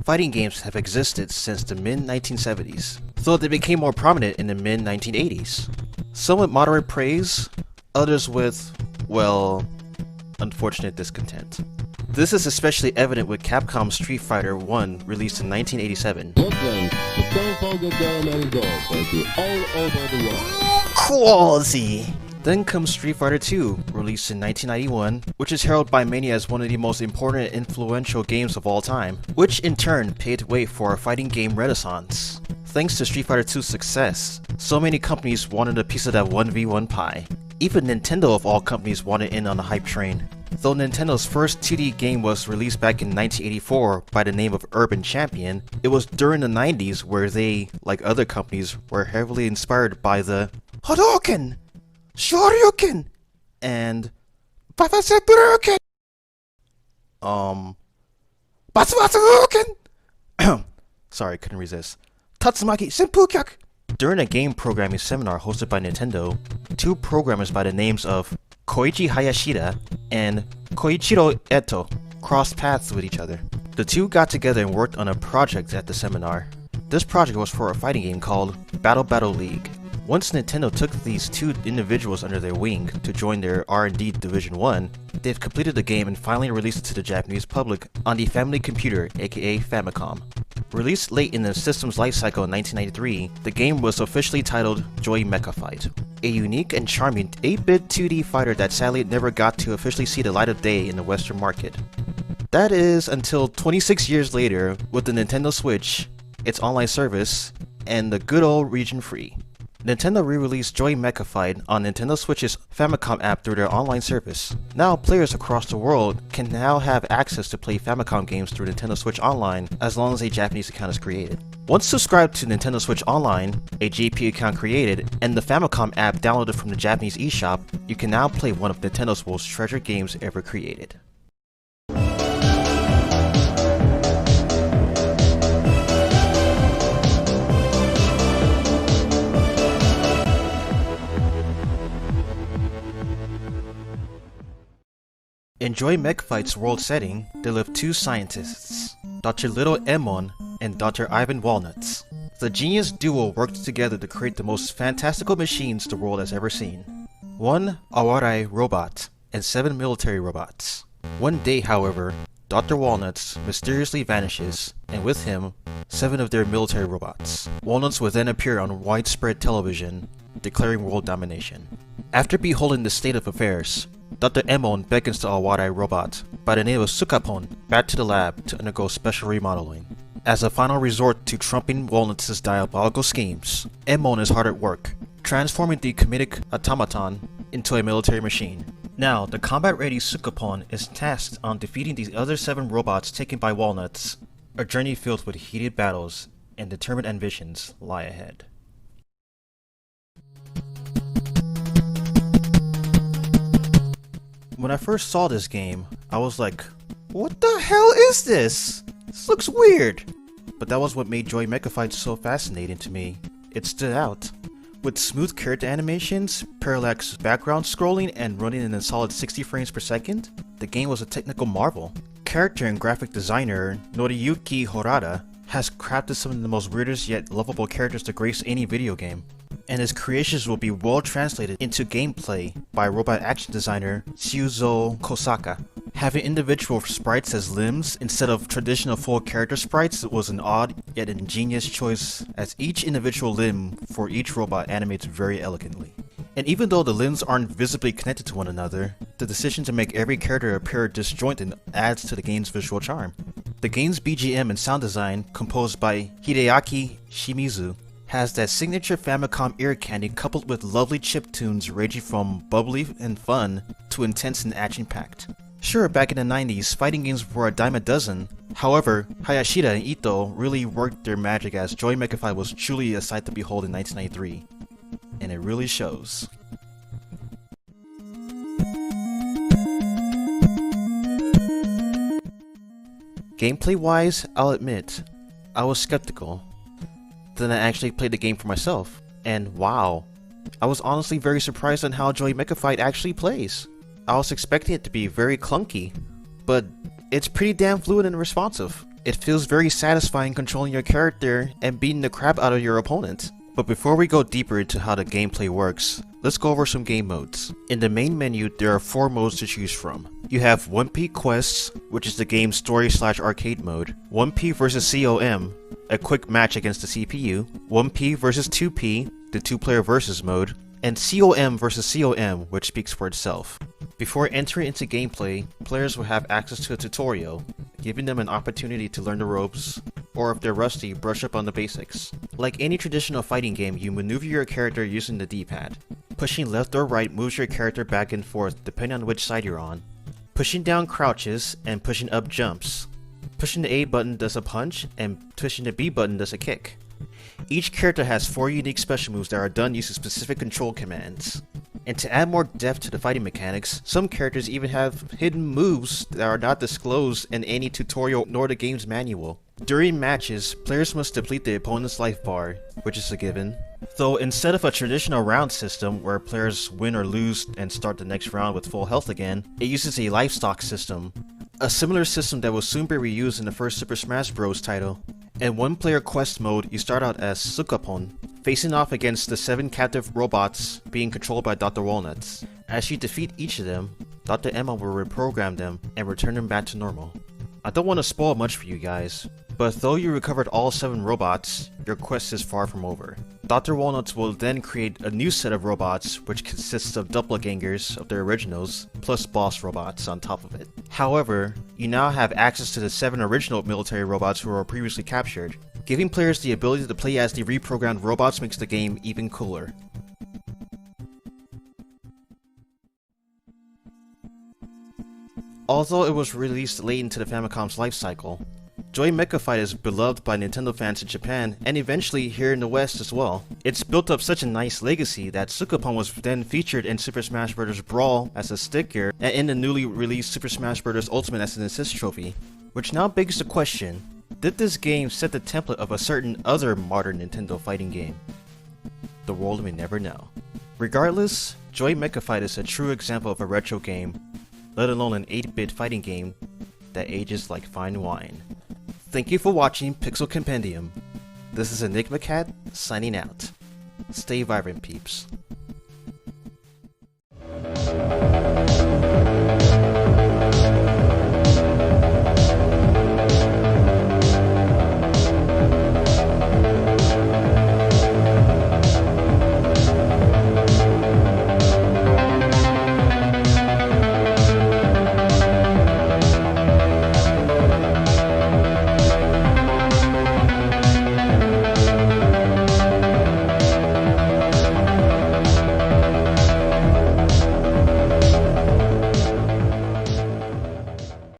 fighting games have existed since the mid-1970s, though they became more prominent in the mid-1980s. Some with moderate praise, others with, well, unfortunate discontent. This is especially evident with Capcom's Street Fighter 1 released in 1987. Brooklyn, the telephone get down and go, baby, all over the world. Quality! Then comes Street Fighter 2, released in 1991, which is heralded by many as one of the most important and influential games of all time, which in turn paved the way for a fighting game renaissance. Thanks to Street Fighter 2's success, so many companies wanted a piece of that 1v1 pie. Even Nintendo of all companies wanted in on the hype train. Though Nintendo's first 2D game was released back in 1984 by the name of Urban Champion, it was during the 90s where they, like other companies, were heavily inspired by the Hadouken! Shoryuken! And Bafaseburuken! Batsubatsuken! Sorry, couldn't resist. Tatsumaki Senpukyak! During a game programming seminar hosted by Nintendo, two programmers by the names of Koichi Hayashida and Koichiro Eto crossed paths with each other. The two got together and worked on a project at the seminar. This project was for a fighting game called Battle League. Once Nintendo took these two individuals under their wing to join their R&D Division 1, they've completed the game and finally released it to the Japanese public on the Family Computer, aka Famicom. Released late in the system's lifecycle in 1993, the game was officially titled Joy Mecha Fight, a unique and charming 8-bit 2D fighter that sadly never got to officially see the light of day in the Western market. That is until 26 years later with the Nintendo Switch, its online service, and the good old region free. Nintendo re-released Joy Mecha Fight on Nintendo Switch's Famicom app through their online service. Now, players across the world can now have access to play Famicom games through Nintendo Switch Online as long as a Japanese account is created. Once subscribed to Nintendo Switch Online, a JP account created, and the Famicom app downloaded from the Japanese eShop, you can now play one of Nintendo's most treasured games ever created. In Joy Mecha Fight's world setting, there live two scientists, Dr. Little Emon and Dr. Ivan Walnuts. The genius duo worked together to create the most fantastical machines the world has ever seen. One Awarai robot and 7 military robots. One day, however, Dr. Walnuts mysteriously vanishes, and with him, 7 of their military robots. Walnuts would then appear on widespread television, declaring world domination. After beholding the state of affairs, Dr. Emon beckons the Awarai robot, by the name of Sukapon, back to the lab to undergo special remodeling. As a final resort to trumping Walnuts' diabolical schemes, Emon is hard at work, transforming the comedic automaton into a military machine. Now, the combat-ready Sukapon is tasked on defeating the other 7 robots taken by Walnuts. A journey filled with heated battles and determined ambitions lie ahead. When I first saw this game, I was like, what the hell is this? This looks weird. But that was what made Joy Mecha Fight so fascinating to me. It stood out. With smooth character animations, parallax background scrolling, and running in a solid 60 frames per second, the game was a technical marvel. Character and graphic designer Noriyuki Horada has crafted some of the most weirdest yet lovable characters to grace any video game. And his creations will be well translated into gameplay by robot action designer Shuzo Kosaka. Having individual sprites as limbs instead of traditional full character sprites was an odd yet ingenious choice, as each individual limb for each robot animates very elegantly. And even though the limbs aren't visibly connected to one another, the decision to make every character appear disjointed adds to the game's visual charm. The game's BGM and sound design, composed by Hideaki Shimizu, has that signature Famicom ear candy coupled with lovely chiptunes ranging from bubbly and fun to intense and action-packed. Sure, back in the 90s, fighting games were a dime a dozen. However, Hayashida and Ito really worked their magic, as Joy Mecha Fight was truly a sight to behold in 1993. And it really shows. Gameplay-wise, I'll admit, I was skeptical. Then I actually played the game for myself, and wow, I was honestly very surprised on how Joy Mecha Fight actually plays. I was expecting it to be very clunky, but it's pretty damn fluid and responsive. It feels very satisfying controlling your character and beating the crap out of your opponent. But before we go deeper into how the gameplay works, let's go over some game modes. In the main menu, there are 4 modes to choose from. You have 1P Quests, which is the game's story/arcade mode, 1P vs COM, a quick match against the CPU, 1P vs 2P, the 2-player versus mode, and COM vs COM, which speaks for itself. Before entering into gameplay, players will have access to a tutorial, giving them an opportunity to learn the ropes, or if they're rusty, brush up on the basics. Like any traditional fighting game, you maneuver your character using the D-pad. Pushing left or right moves your character back and forth depending on which side you're on. Pushing down crouches, and pushing up jumps. Pushing the A button does a punch, and pushing the B button does a kick. Each character has 4 unique special moves that are done using specific control commands. And to add more depth to the fighting mechanics, some characters even have hidden moves that are not disclosed in any tutorial nor the game's manual. During matches, players must deplete the opponent's life bar, which is a given. Though instead of a traditional round system where players win or lose and start the next round with full health again, it uses a life stock system. A similar system that will soon be reused in the first Super Smash Bros. Title. In 1-player quest mode, you start out as Sukapon, facing off against the 7 captive robots being controlled by Dr. Walnuts. As you defeat each of them, Dr. Emma will reprogram them and return them back to normal. I don't want to spoil much for you guys, but though you recovered all 7 robots, your quest is far from over. Dr. Walnuts will then create a new set of robots which consists of doppelgangers of their originals, plus boss robots on top of it. However, you now have access to the 7 original military robots who were previously captured. Giving players the ability to play as the reprogrammed robots makes the game even cooler. Although it was released late into the Famicom's life cycle, Joy Mecha Fight is beloved by Nintendo fans in Japan and eventually here in the West as well. It's built up such a nice legacy that Sukapon was then featured in Super Smash Bros. Brawl as a sticker and in the newly released Super Smash Bros. Ultimate as an assist trophy. Which now begs the question, did this game set the template of a certain other modern Nintendo fighting game? The world may never know. Regardless, Joy Mecha Fight is a true example of a retro game, let alone an 8-bit fighting game that ages like fine wine. Thank you for watching Pixel Compendium. This is Enigma Cat, signing out. Stay vibrant, peeps.